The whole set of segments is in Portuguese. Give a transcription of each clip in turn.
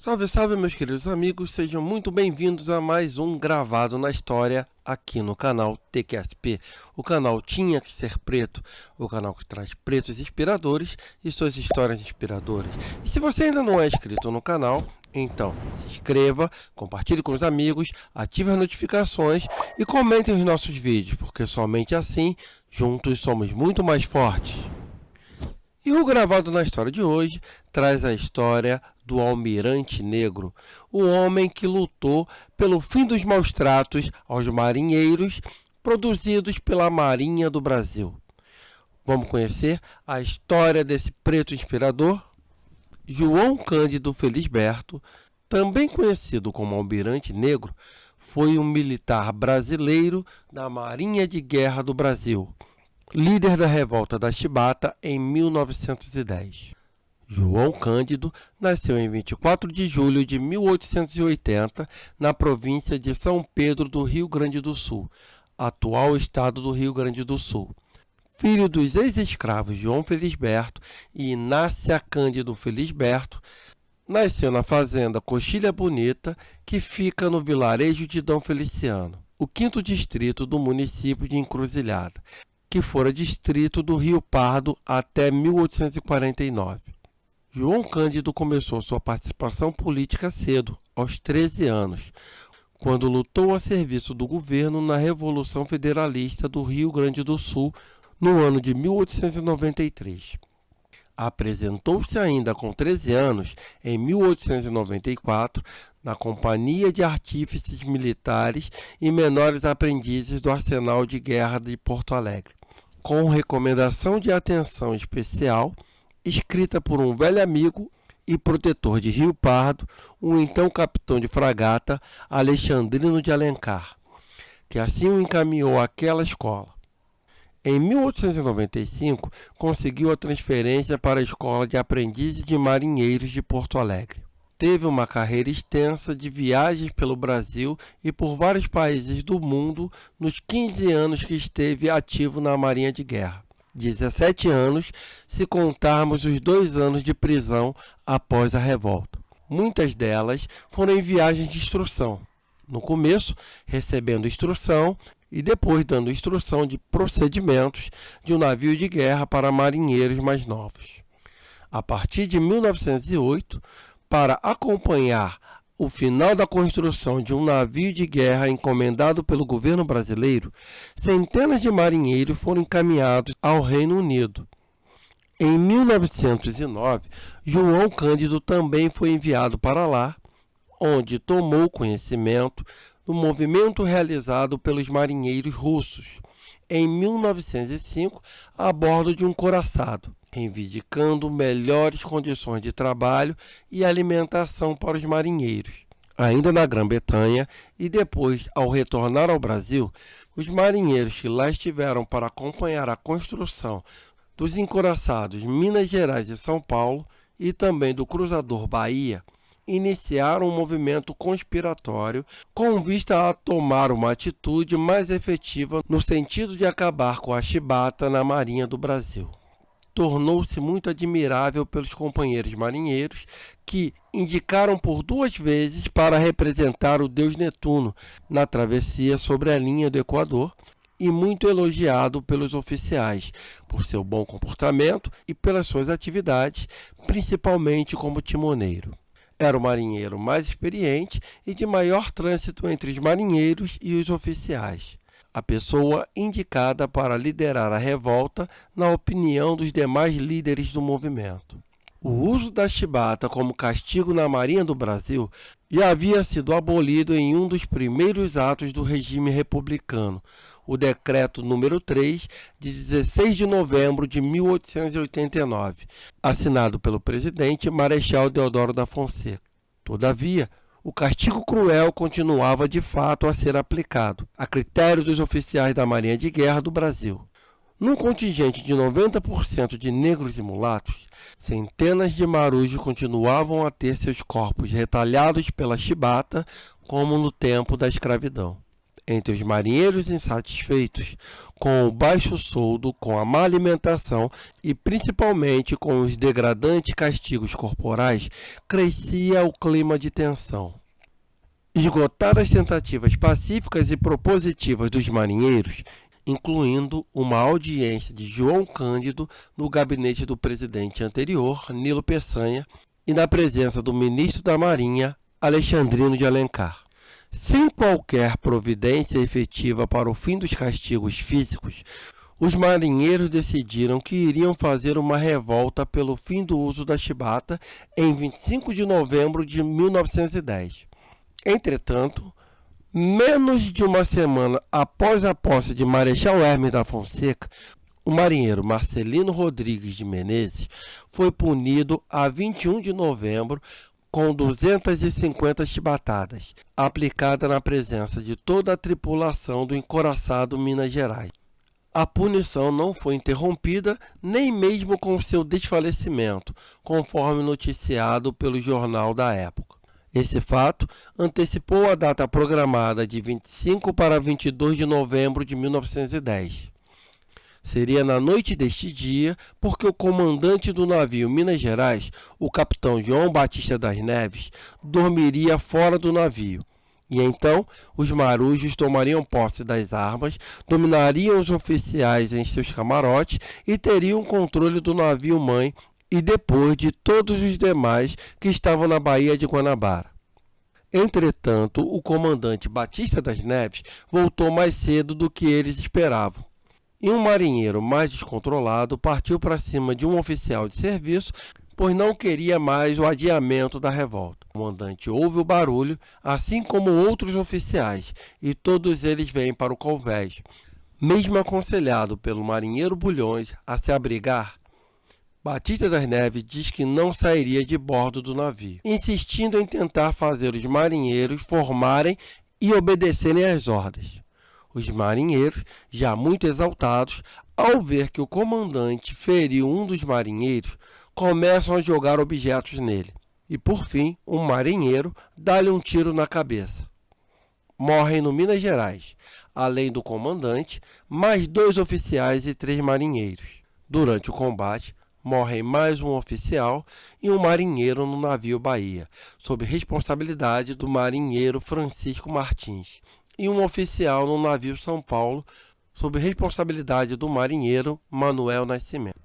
Salve, salve, meus queridos amigos, sejam muito bem-vindos a mais um Gravado na História aqui no canal TQSP. O canal Tinha Que Ser Preto, o canal que traz pretos inspiradores e suas histórias inspiradoras. E se você ainda não é inscrito no canal, então se inscreva, compartilhe com os amigos, ative as notificações e comentem os nossos vídeos, porque somente assim, juntos somos muito mais fortes. E o Gravado na História de hoje traz a história do Almirante Negro, o homem que lutou pelo fim dos maus-tratos aos marinheiros produzidos pela Marinha do Brasil. Vamos conhecer a história desse preto inspirador? João Cândido Felisberto, também conhecido como Almirante Negro, foi um militar brasileiro da Marinha de Guerra do Brasil, líder da revolta da Chibata em 1910. João Cândido nasceu em 24 de julho de 1880 na província de São Pedro do Rio Grande do Sul, atual estado do Rio Grande do Sul. Filho dos ex-escravos João Felisberto e Inácia Cândido Felisberto, nasceu na fazenda Coxilha Bonita, que fica no vilarejo de Dom Feliciano, o quinto distrito do município de Encruzilhada, que fora distrito do Rio Pardo até 1849. João Cândido começou sua participação política cedo, aos 13 anos, quando lutou a serviço do governo na Revolução Federalista do Rio Grande do Sul, no ano de 1893. Apresentou-se ainda com 13 anos, em 1894, na Companhia de Artífices Militares e Menores Aprendizes do Arsenal de Guerra de Porto Alegre, com recomendação de atenção especial, escrita por um velho amigo e protetor de Rio Pardo, o então capitão de fragata Alexandrino de Alencar, que assim o encaminhou àquela escola. Em 1895, conseguiu a transferência para a Escola de Aprendizes de Marinheiros de Porto Alegre. Teve uma carreira extensa de viagens pelo Brasil e por vários países do mundo nos 15 anos que esteve ativo na Marinha de Guerra. 17 anos, se contarmos os 2 anos de prisão após a revolta. Muitas delas foram em viagens de instrução. No começo, recebendo instrução e depois dando instrução de procedimentos de um navio de guerra para marinheiros mais novos. A partir de 1908, para acompanhar o final da construção de um navio de guerra encomendado pelo governo brasileiro, centenas de marinheiros foram encaminhados ao Reino Unido. Em 1909, João Cândido também foi enviado para lá, onde tomou conhecimento do movimento realizado pelos marinheiros russos, em 1905, a bordo de um couraçado, reivindicando melhores condições de trabalho e alimentação para os marinheiros. Ainda na Grã-Bretanha e depois, ao retornar ao Brasil, os marinheiros que lá estiveram para acompanhar a construção dos encouraçados Minas Gerais e São Paulo e também do cruzador Bahia, iniciaram um movimento conspiratório com vista a tomar uma atitude mais efetiva no sentido de acabar com a chibata na Marinha do Brasil. Tornou-se muito admirável pelos companheiros marinheiros que indicaram por 2 vezes para representar o deus Netuno na travessia sobre a linha do Equador e muito elogiado pelos oficiais por seu bom comportamento e pelas suas atividades, principalmente como timoneiro. Era o marinheiro mais experiente e de maior trânsito entre os marinheiros e os oficiais, a pessoa indicada para liderar a revolta na opinião dos demais líderes do movimento. O uso da chibata como castigo na Marinha do Brasil já havia sido abolido em um dos primeiros atos do regime republicano, o Decreto número 3, de 16 de novembro de 1889, assinado pelo presidente Marechal Deodoro da Fonseca. Todavia, o castigo cruel continuava de fato a ser aplicado, a critério dos oficiais da Marinha de Guerra do Brasil. Num contingente de 90% de negros e mulatos, centenas de marujos continuavam a ter seus corpos retalhados pela chibata, como no tempo da escravidão. entre os marinheiros insatisfeitos com o baixo soldo, com a má alimentação e principalmente com os degradantes castigos corporais, crescia o clima de tensão. Esgotadas as tentativas pacíficas e propositivas dos marinheiros, incluindo uma audiência de João Cândido no gabinete do presidente anterior, Nilo Peçanha, e na presença do ministro da Marinha, Alexandrino de Alencar. Sem qualquer providência efetiva para o fim dos castigos físicos, os marinheiros decidiram que iriam fazer uma revolta pelo fim do uso da chibata em 25 de novembro de 1910. Entretanto, menos de uma semana após a posse de Marechal Hermes da Fonseca, o marinheiro Marcelino Rodrigues de Menezes foi punido a 21 de novembro com 250 chibatadas, aplicada na presença de toda a tripulação do encoraçado Minas Gerais. A punição não foi interrompida nem mesmo com seu desfalecimento, conforme noticiado pelo jornal da época. Esse fato antecipou a data programada de 25 para 22 de novembro de 1910. Seria na noite deste dia, porque o comandante do navio Minas Gerais, o capitão João Batista das Neves, dormiria fora do navio. E então, os marujos tomariam posse das armas, dominariam os oficiais em seus camarotes e teriam controle do navio-mãe e depois de todos os demais que estavam na Baía de Guanabara. Entretanto, o comandante Batista das Neves voltou mais cedo do que eles esperavam. E um marinheiro mais descontrolado partiu para cima de um oficial de serviço, pois não queria mais o adiamento da revolta. O comandante ouve o barulho, assim como outros oficiais, e todos eles vêm para o convés. Mesmo aconselhado pelo marinheiro Bulhões a se abrigar, Batista das Neves diz que não sairia de bordo do navio, insistindo em tentar fazer os marinheiros formarem e obedecerem às ordens. Os marinheiros, já muito exaltados, ao ver que o comandante feriu um dos marinheiros, começam a jogar objetos nele. E, por fim, um marinheiro dá-lhe um tiro na cabeça. Morrem no Minas Gerais, além do comandante, mais 2 oficiais e 3 marinheiros. Durante o combate, morrem mais um oficial e um marinheiro no navio Bahia, sob responsabilidade do marinheiro Francisco Martins, e um oficial no navio São Paulo, sob responsabilidade do marinheiro Manuel Nascimento.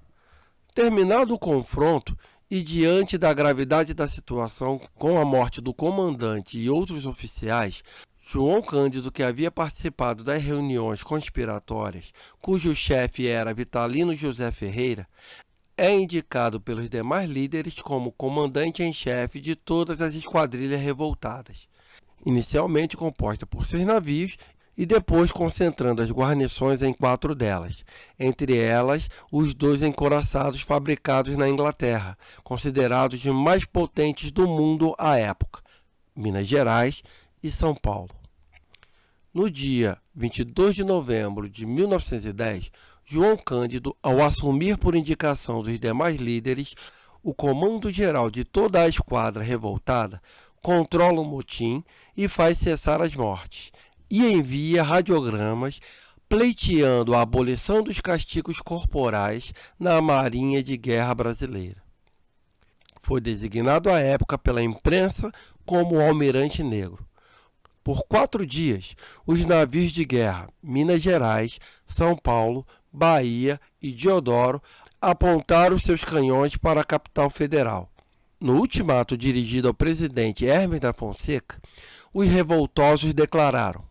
Terminado o confronto e diante da gravidade da situação com a morte do comandante e outros oficiais, João Cândido, que havia participado das reuniões conspiratórias, cujo chefe era Vitalino José Ferreira, é indicado pelos demais líderes como comandante em chefe de todas as esquadrilhas revoltadas, inicialmente composta por 6 navios e depois concentrando as guarnições em 4 delas, entre elas os 2 encoraçados fabricados na Inglaterra, considerados os mais potentes do mundo à época, Minas Gerais e São Paulo. No dia 22 de novembro de 1910, João Cândido, ao assumir por indicação dos demais líderes o comando geral de toda a esquadra revoltada, controla o motim e faz cessar as mortes, e envia radiogramas pleiteando a abolição dos castigos corporais na Marinha de Guerra Brasileira. Foi designado à época pela imprensa como Almirante Negro. Por 4 dias, os navios de guerra Minas Gerais, São Paulo, Bahia e Deodoro apontaram seus canhões para a capital federal. No ultimato dirigido ao presidente Hermes da Fonseca, os revoltosos declararam: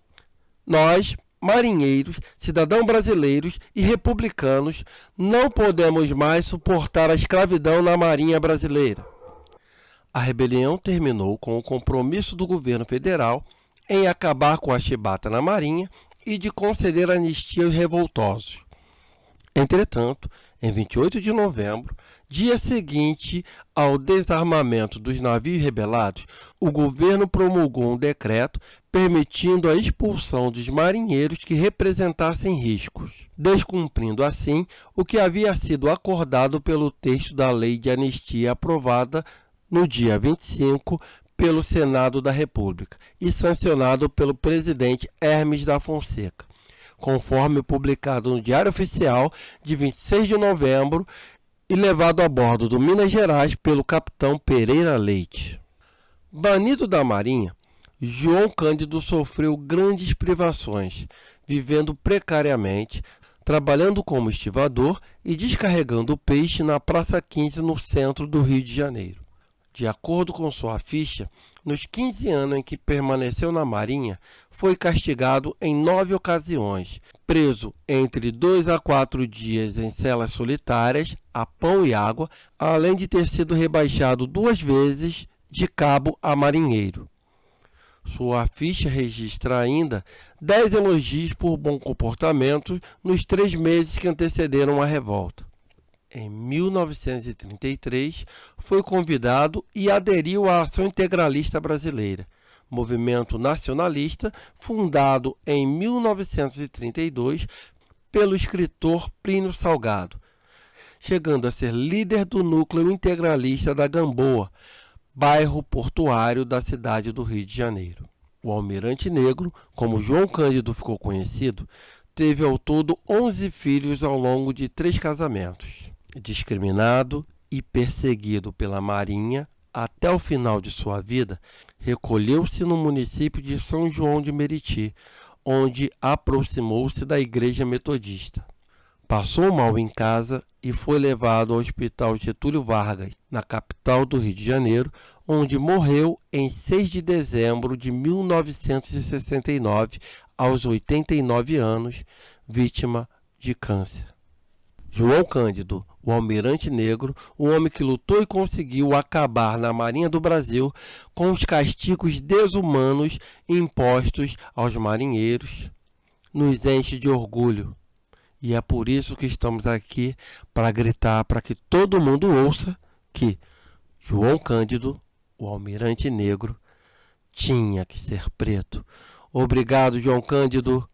"Nós, marinheiros, cidadãos brasileiros e republicanos, não podemos mais suportar a escravidão na Marinha brasileira." A rebelião terminou com o compromisso do governo federal em acabar com a chibata na Marinha e de conceder anistia aos revoltosos. Entretanto, em 28 de novembro, dia seguinte ao desarmamento dos navios rebelados, o governo promulgou um decreto permitindo a expulsão dos marinheiros que representassem riscos, descumprindo assim o que havia sido acordado pelo texto da Lei de Anistia aprovada no dia 25 pelo Senado da República e sancionado pelo presidente Hermes da Fonseca, conforme publicado no Diário Oficial de 26 de novembro e levado a bordo do Minas Gerais pelo capitão Pereira Leite. Banido da Marinha, João Cândido sofreu grandes privações, vivendo precariamente, trabalhando como estivador e descarregando peixe na Praça 15, no centro do Rio de Janeiro. De acordo com sua ficha, nos 15 anos em que permaneceu na Marinha, foi castigado em 9 ocasiões, preso entre 2 a 4 dias em celas solitárias, a pão e água, além de ter sido rebaixado 2 vezes de cabo a marinheiro. Sua ficha registra ainda 10 elogios por bom comportamento nos 3 meses que antecederam a revolta. Em 1933, foi convidado e aderiu à Ação Integralista Brasileira, movimento nacionalista fundado em 1932 pelo escritor Plínio Salgado, chegando a ser líder do núcleo integralista da Gamboa, bairro portuário da cidade do Rio de Janeiro. O Almirante Negro, como João Cândido ficou conhecido, teve ao todo 11 filhos ao longo de 3 casamentos. Discriminado e perseguido pela Marinha até o final de sua vida, recolheu-se no município de São João de Meriti, onde aproximou-se da Igreja Metodista. Passou mal em casa e foi levado ao Hospital Getúlio Vargas, na capital do Rio de Janeiro, onde morreu em 6 de dezembro de 1969, aos 89 anos, vítima de câncer. João Cândido, o Almirante Negro, o homem que lutou e conseguiu acabar na Marinha do Brasil com os castigos desumanos impostos aos marinheiros, nos enche de orgulho. E é por isso que estamos aqui, para gritar, para que todo mundo ouça que João Cândido, o Almirante Negro, tinha que ser preto. Obrigado, João Cândido.